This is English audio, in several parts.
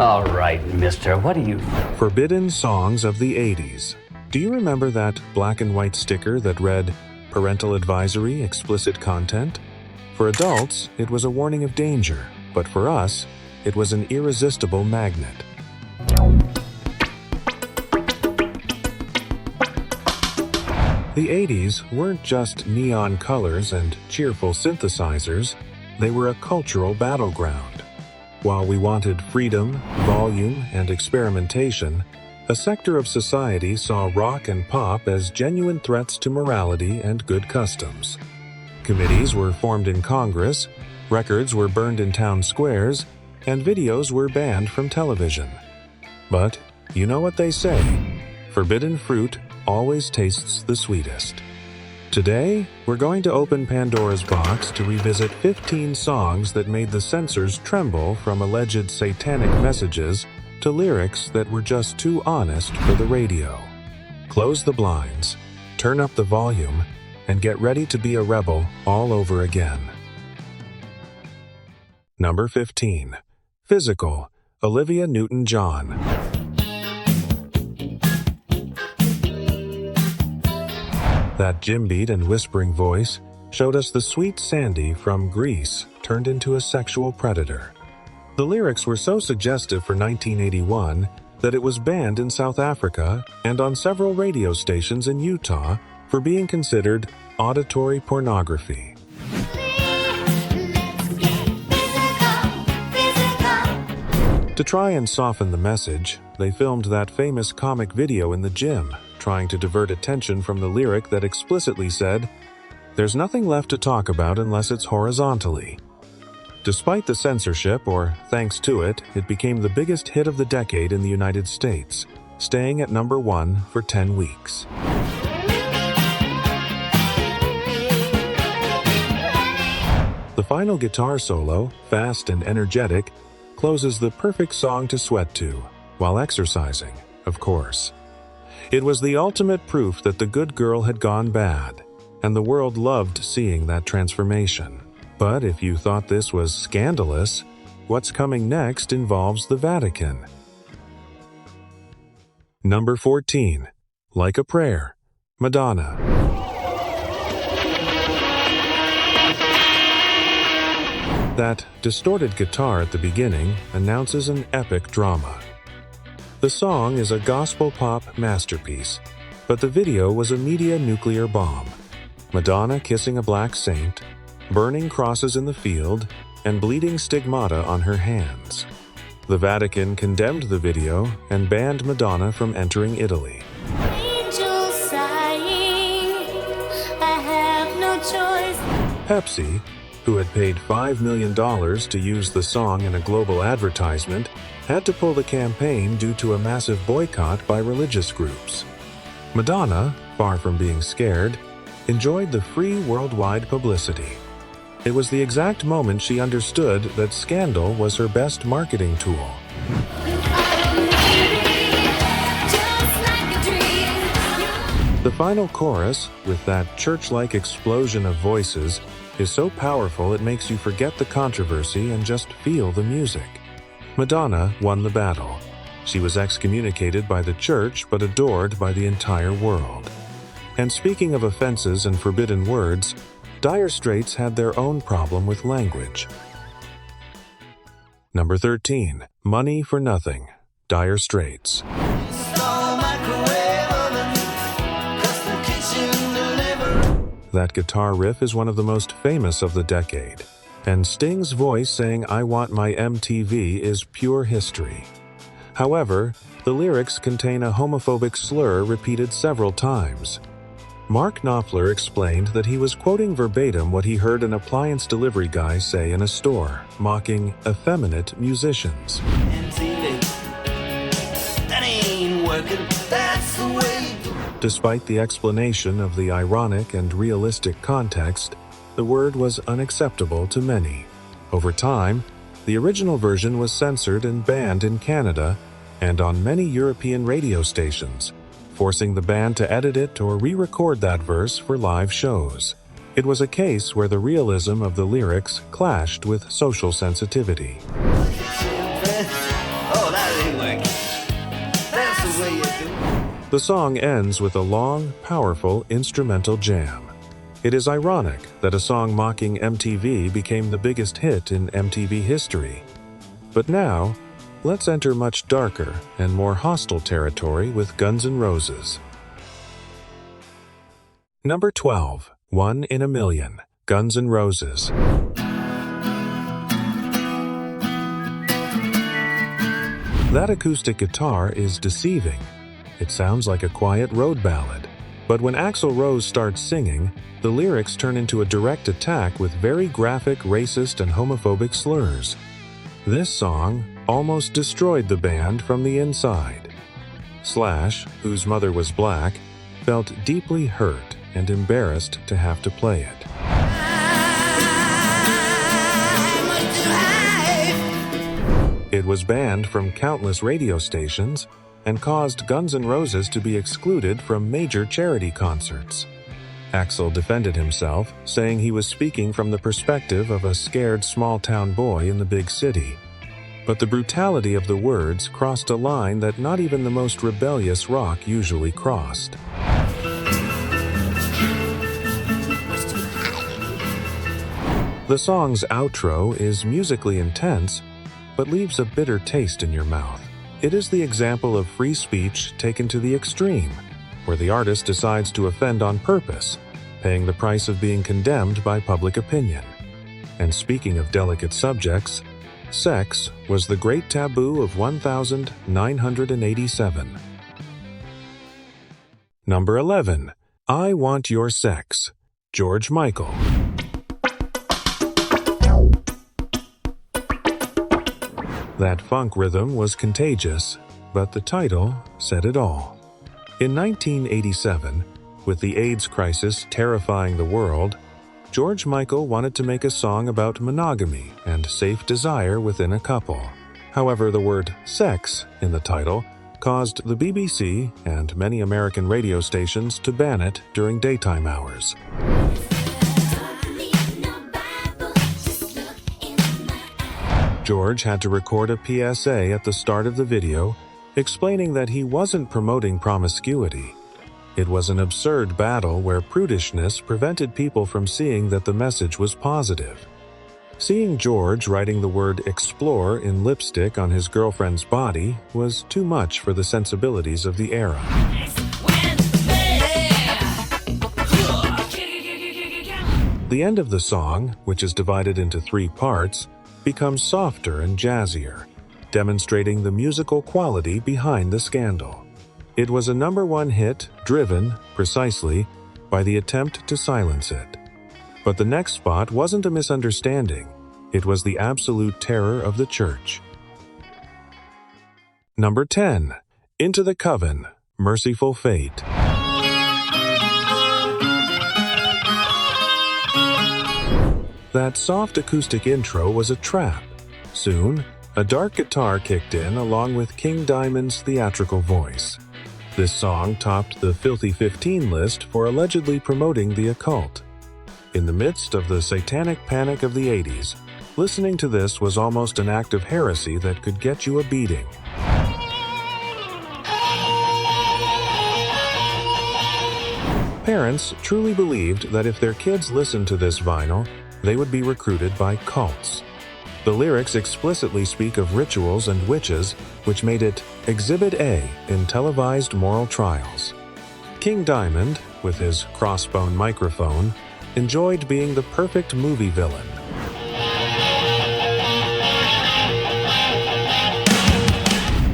All right, mister, what do you... Forbidden songs of the 80s. Do you remember that black and white sticker that read, Parental Advisory, explicit content? For adults, it was a warning of danger, but for us, it was an irresistible magnet. The 80s weren't just neon colors and cheerful synthesizers, they were a cultural battleground. While we wanted freedom, volume, and experimentation, a sector of society saw rock and pop as genuine threats to morality and good customs. Committees were formed in Congress, records were burned in town squares, and videos were banned from television. But you know what they say, forbidden fruit always tastes the sweetest. Today, we're going to open Pandora's box to revisit 15 songs that made the censors tremble from alleged satanic messages to lyrics that were just too honest for the radio. Close the blinds, turn up the volume, and get ready to be a rebel all over again. Number 15. Physical, Olivia Newton-John. That gym beat and whispering voice showed us the sweet Sandy from Greece turned into a sexual predator. The lyrics were so suggestive for 1981 that it was banned in South Africa and on several radio stations in Utah for being considered auditory pornography. To try and soften the message, they filmed that famous comic video in the gym, trying to divert attention from the lyric that explicitly said, "There's nothing left to talk about unless it's horizontally." Despite the censorship, or thanks to it, it became the biggest hit of the decade in the United States, staying at number 1 for 10 weeks. The final guitar solo, fast and energetic, closes the perfect song to sweat to, while exercising, of course. It was the ultimate proof that the good girl had gone bad, and the world loved seeing that transformation. But if you thought this was scandalous, what's coming next involves the Vatican. Number 14. Like a Prayer, Madonna. That distorted guitar at the beginning announces an epic drama. The song is a gospel pop masterpiece, but the video was a media nuclear bomb. Madonna kissing a black saint, burning crosses in the field, and bleeding stigmata on her hands. The Vatican condemned the video and banned Madonna from entering Italy. Angels sighing, I have no choice. Pepsi, who had paid $5 million to use the song in a global advertisement, had to pull the campaign due to a massive boycott by religious groups. Madonna, far from being scared, enjoyed the free worldwide publicity. It was the exact moment she understood that scandal was her best marketing tool. The final chorus, with that church-like explosion of voices, is so powerful it makes you forget the controversy and just feel the music. Madonna won the battle. She was excommunicated by the church but adored by the entire world. And speaking of offenses and forbidden words, Dire Straits had their own problem with language. Number 13. Money for Nothing, Dire Straits. That guitar riff is one of the most famous of the decade, and Sting's voice saying "I want my MTV" is pure history. However, the lyrics contain a homophobic slur repeated several times. Mark Knopfler explained that he was quoting verbatim what he heard an appliance delivery guy say in a store, mocking effeminate musicians. MTV, that ain't working, that's the way. Despite the explanation of the ironic and realistic context, the word was unacceptable to many. Over time, the original version was censored and banned in Canada and on many European radio stations, forcing the band to edit it or re-record that verse for live shows. It was a case where the realism of the lyrics clashed with social sensitivity. Oh, The song ends with a long, powerful instrumental jam. It is ironic that a song mocking MTV became the biggest hit in MTV history. But now, let's enter much darker and more hostile territory with Guns N' Roses. Number 12. One in a Million. Guns N' Roses. That acoustic guitar is deceiving. It sounds like a quiet road ballad. But when Axl Rose starts singing, the lyrics turn into a direct attack with very graphic, racist, and homophobic slurs. This song almost destroyed the band from the inside. Slash, whose mother was black, felt deeply hurt and embarrassed to have to play it. It was banned from countless radio stations and caused Guns N' Roses to be excluded from major charity concerts. Axl defended himself, saying he was speaking from the perspective of a scared small-town boy in the big city. But the brutality of the words crossed a line that not even the most rebellious rock usually crossed. The song's outro is musically intense, but leaves a bitter taste in your mouth. It is the example of free speech taken to the extreme, where the artist decides to offend on purpose, paying the price of being condemned by public opinion. And speaking of delicate subjects, sex was the great taboo of 1987. Number 11. I Want Your Sex. George Michael. That funk rhythm was contagious, but the title said it all. In 1987, with the AIDS crisis terrifying the world, George Michael wanted to make a song about monogamy and safe desire within a couple. However, the word sex in the title caused the BBC and many American radio stations to ban it during daytime hours. George had to record a PSA at the start of the video, explaining that he wasn't promoting promiscuity. It was an absurd battle where prudishness prevented people from seeing that the message was positive. Seeing George writing the word explore in lipstick on his girlfriend's body was too much for the sensibilities of the era. The end of the song, which is divided into 3 parts, becomes softer and jazzier, demonstrating the musical quality behind the scandal. It was a #1 hit, driven, precisely, by the attempt to silence it. But the next spot wasn't a misunderstanding. It was the absolute terror of the church. Number 10. Into the Coven, Merciful Fate. That soft acoustic intro was a trap. Soon, a dark guitar kicked in along with King Diamond's theatrical voice. This song topped the Filthy 15 list for allegedly promoting the occult. In the midst of the Satanic Panic of the 80s, listening to this was almost an act of heresy that could get you a beating. Parents truly believed that if their kids listened to this vinyl, they would be recruited by cults. The lyrics explicitly speak of rituals and witches, which made it Exhibit A in televised moral trials. King Diamond, with his crossbone microphone, enjoyed being the perfect movie villain.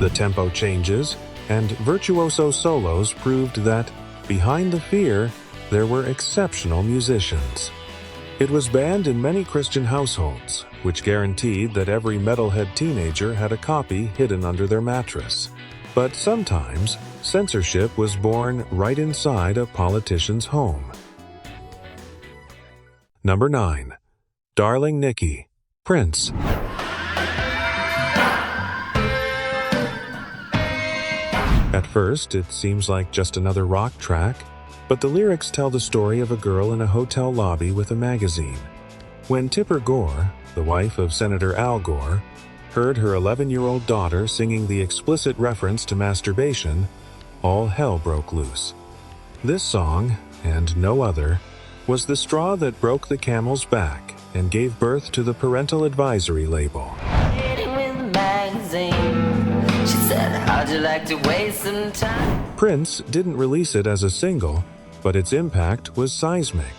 The tempo changes, and virtuoso solos proved that, behind the fear, there were exceptional musicians. It was banned in many Christian households, which guaranteed that every metalhead teenager had a copy hidden under their mattress. But sometimes, censorship was born right inside a politician's home. Number 9. Darling Nikki, Prince. At first, it seems like just another rock track, but the lyrics tell the story of a girl in a hotel lobby with a magazine. When Tipper Gore, the wife of Senator Al Gore, heard her 11-year-old daughter singing the explicit reference to masturbation, all hell broke loose. This song, and no other, was the straw that broke the camel's back and gave birth to the Parental Advisory label. She said, how'd you like to waste some time? Prince didn't release it as a single, but its impact was seismic.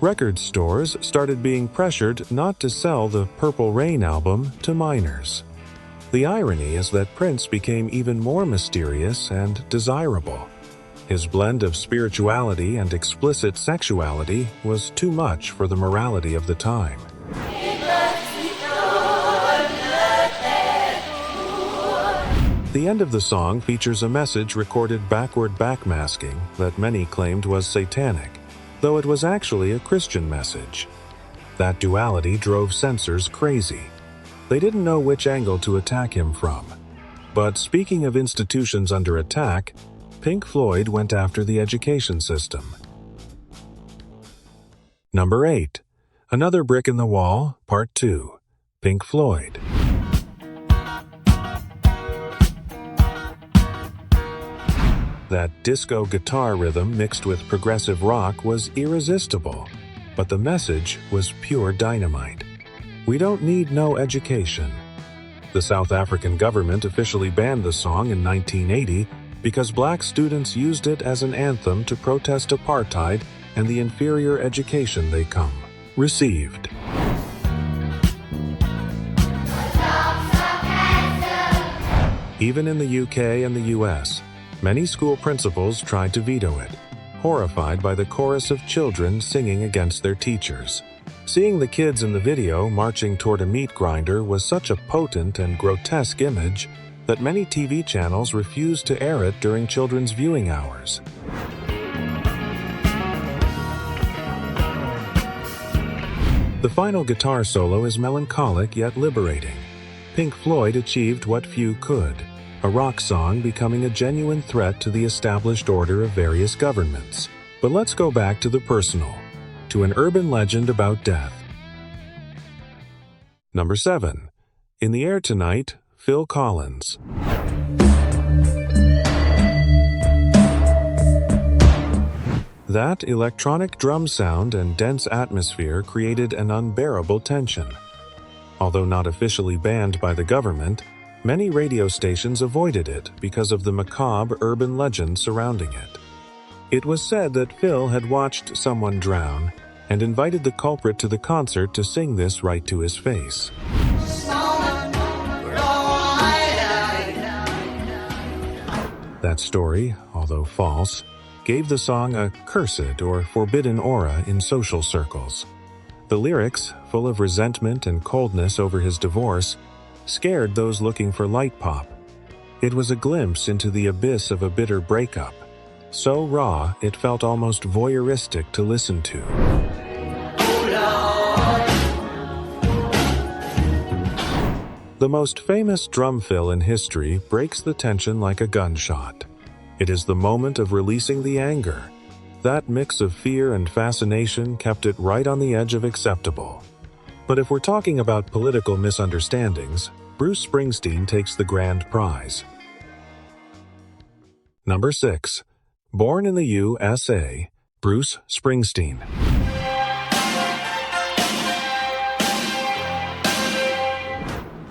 Record stores started being pressured not to sell the Purple Rain album to minors. The irony is that Prince became even more mysterious and desirable. His blend of spirituality and explicit sexuality was too much for the morality of the time. The end of the song features a message recorded backward backmasking that many claimed was satanic, though it was actually a Christian message. That duality drove censors crazy. They didn't know which angle to attack him from. But speaking of institutions under attack, Pink Floyd went after the education system. Number 8. Another Brick in the Wall, Part 2. Pink Floyd. That disco guitar rhythm mixed with progressive rock was irresistible, but the message was pure dynamite. We don't need no education. The South African government officially banned the song in 1980 because black students used it as an anthem to protest apartheid and the inferior education they received. Even in the UK and the US, many school principals tried to veto it, horrified by the chorus of children singing against their teachers. Seeing the kids in the video marching toward a meat grinder was such a potent and grotesque image that many TV channels refused to air it during children's viewing hours. The final guitar solo is melancholic yet liberating. Pink Floyd achieved what few could, a rock song becoming a genuine threat to the established order of various governments. But let's go back to the personal, to an urban legend about death. Number 7. In the Air Tonight, Phil Collins. That electronic drum sound and dense atmosphere created an unbearable tension. Although not officially banned by the government, many radio stations avoided it because of the macabre urban legend surrounding it. It was said that Phil had watched someone drown and invited the culprit to the concert to sing this right to his face. That story, although false, gave the song a cursed or forbidden aura in social circles. The lyrics, full of resentment and coldness over his divorce, scared those looking for light pop. It was a glimpse into the abyss of a bitter breakup, so raw it felt almost voyeuristic to listen to. The most famous drum fill in history breaks the tension like a gunshot. It is the moment of releasing the anger. That mix of fear and fascination kept it right on the edge of acceptable. But if we're talking about political misunderstandings, Bruce Springsteen takes the grand prize. Number 6. Born in the USA, Bruce Springsteen.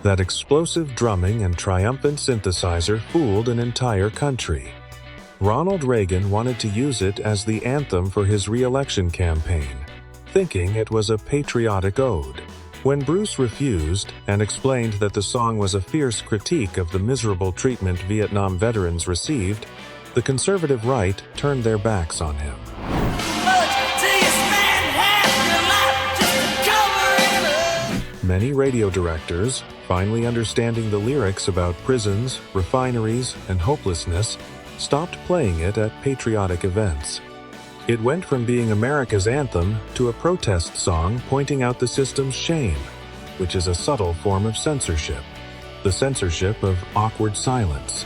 That explosive drumming and triumphant synthesizer fooled an entire country. Ronald Reagan wanted to use it as the anthem for his re-election campaign, thinking it was a patriotic ode. When Bruce refused and explained that the song was a fierce critique of the miserable treatment Vietnam veterans received, the conservative right turned their backs on him. Many radio directors, finally understanding the lyrics about prisons, refineries, and hopelessness, stopped playing it at patriotic events. It went from being America's anthem to a protest song pointing out the system's shame, which is a subtle form of censorship, the censorship of awkward silence.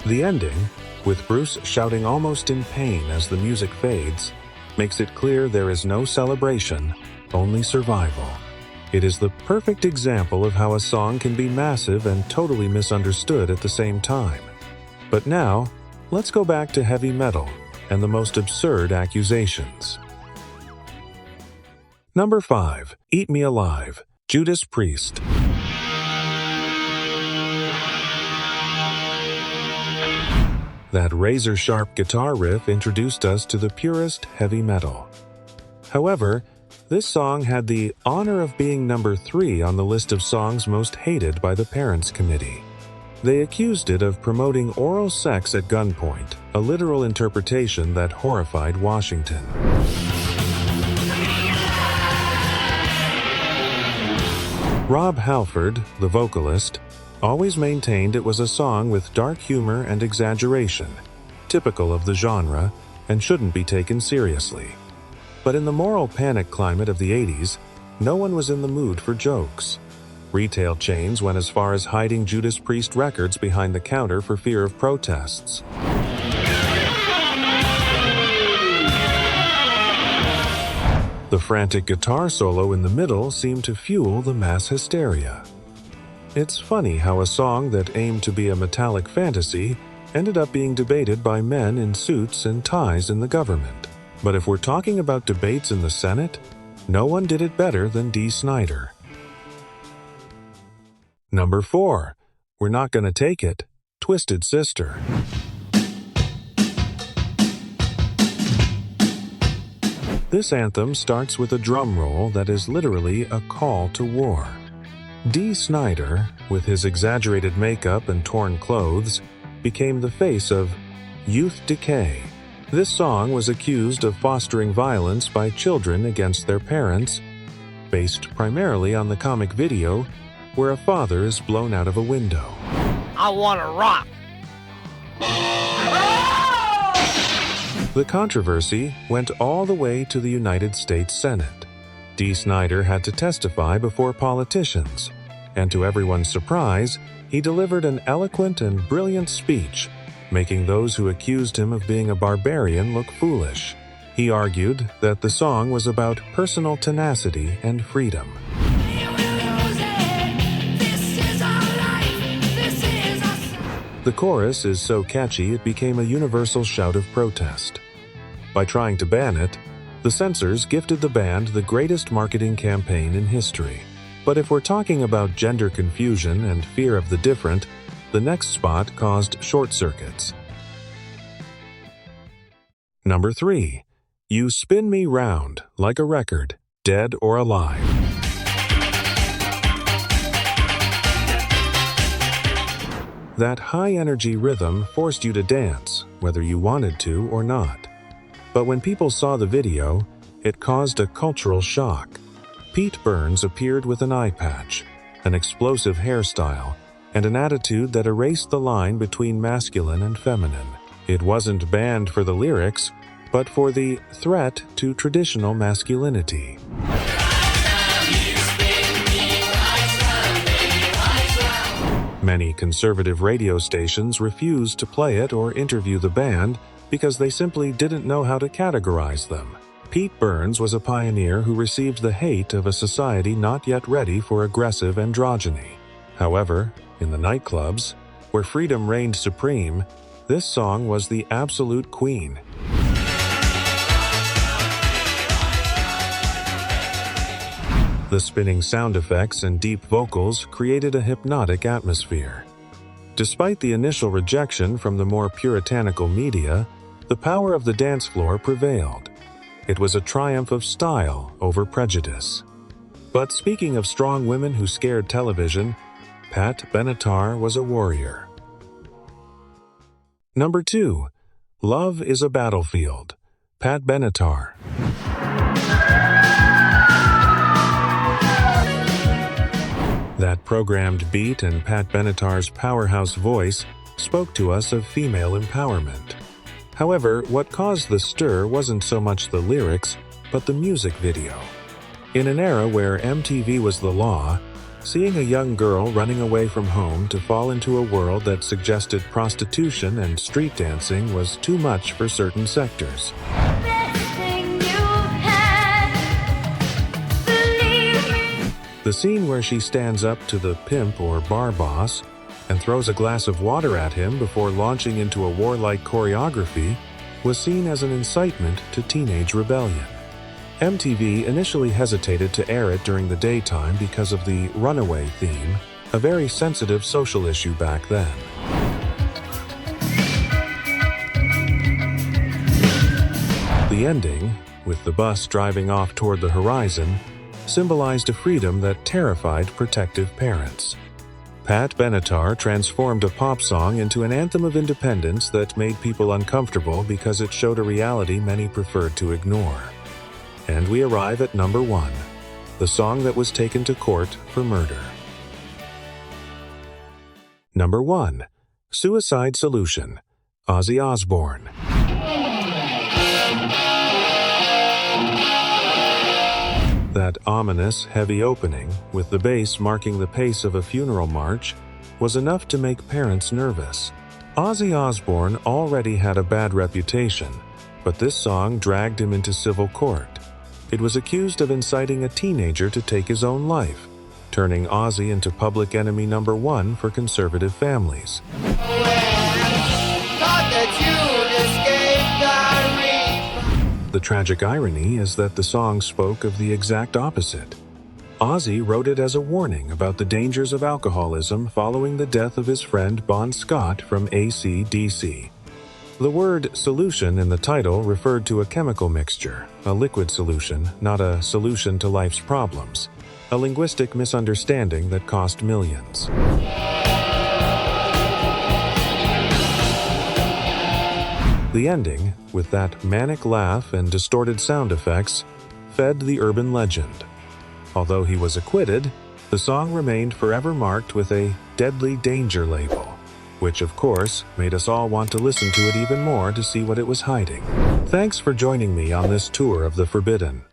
The ending, with Bruce shouting almost in pain as the music fades, makes it clear there is no celebration, only survival. It is the perfect example of how a song can be massive and totally misunderstood at the same time. But now, let's go back to heavy metal and the most absurd accusations. Number 5. Eat Me Alive, Judas Priest. That razor-sharp guitar riff introduced us to the purest heavy metal. However, this song had the honor of being number 3 on the list of songs most hated by the Parents Committee. They accused it of promoting oral sex at gunpoint, a literal interpretation that horrified Washington. Rob Halford, the vocalist, always maintained it was a song with dark humor and exaggeration, typical of the genre, and shouldn't be taken seriously. But in the moral panic climate of the 80s, no one was in the mood for jokes. Retail chains went as far as hiding Judas Priest records behind the counter for fear of protests. The frantic guitar solo in the middle seemed to fuel the mass hysteria. It's funny how a song that aimed to be a metallic fantasy ended up being debated by men in suits and ties in the government. But if we're talking about debates in the Senate, no one did it better than Dee Snider. Number 4. We're Not Gonna Take It, Twisted Sister. This anthem starts with a drum roll that is literally a call to war. Dee Snider, with his exaggerated makeup and torn clothes, became the face of youth decay. This song was accused of fostering violence by children against their parents, based primarily on the comic video where a father is blown out of a window. I want to rock. The controversy went all the way to the United States Senate. Dee Snider had to testify before politicians, and to everyone's surprise, he delivered an eloquent and brilliant speech, making those who accused him of being a barbarian look foolish. He argued that the song was about personal tenacity and freedom. The chorus is so catchy it became a universal shout of protest. By trying to ban it, the censors gifted the band the greatest marketing campaign in history. But if we're talking about gender confusion and fear of the different, the next spot caused short circuits. Number 3. You Spin Me Round Like a Record, Dead or Alive. That high-energy rhythm forced you to dance, whether you wanted to or not. But when people saw the video, it caused a cultural shock. Pete Burns appeared with an eye patch, an explosive hairstyle, and an attitude that erased the line between masculine and feminine. It wasn't banned for the lyrics, but for the threat to traditional masculinity. Many conservative radio stations refused to play it or interview the band because they simply didn't know how to categorize them. Pete Burns was a pioneer who received the hate of a society not yet ready for aggressive androgyny. However, in the nightclubs, where freedom reigned supreme, this song was the absolute queen. The spinning sound effects and deep vocals created a hypnotic atmosphere. Despite the initial rejection from the more puritanical media, the power of the dance floor prevailed. It was a triumph of style over prejudice. But speaking of strong women who scared television, Pat Benatar was a warrior. Number 2. Love is a Battlefield, Pat Benatar. That programmed beat and Pat Benatar's powerhouse voice spoke to us of female empowerment. However, what caused the stir wasn't so much the lyrics, but the music video. In an era where MTV was the law, seeing a young girl running away from home to fall into a world that suggested prostitution and street dancing was too much for certain sectors. The scene where she stands up to the pimp or bar boss and throws a glass of water at him before launching into a warlike choreography was seen as an incitement to teenage rebellion. MTV initially hesitated to air it during the daytime because of the runaway theme, a very sensitive social issue back then. The ending, with the bus driving off toward the horizon, symbolized a freedom that terrified protective parents. Pat Benatar transformed a pop song into an anthem of independence that made people uncomfortable because it showed a reality many preferred to ignore. And we arrive at number 1, the song that was taken to court for murder. Number 1, Suicide Solution, Ozzy Osbourne. That ominous, heavy opening, with the bass marking the pace of a funeral march, was enough to make parents nervous. Ozzy Osbourne already had a bad reputation, but this song dragged him into civil court. It was accused of inciting a teenager to take his own life, turning Ozzy into public enemy number 1 for conservative families. The tragic irony is that the song spoke of the exact opposite. Ozzy wrote it as a warning about the dangers of alcoholism following the death of his friend Bon Scott from AC/DC. The word solution in the title referred to a chemical mixture, a liquid solution, not a solution to life's problems, a linguistic misunderstanding that cost millions. The ending, with that manic laugh and distorted sound effects, fed the urban legend. Although he was acquitted, the song remained forever marked with a deadly danger label, which of course made us all want to listen to it even more to see what it was hiding. Thanks for joining me on this tour of the forbidden.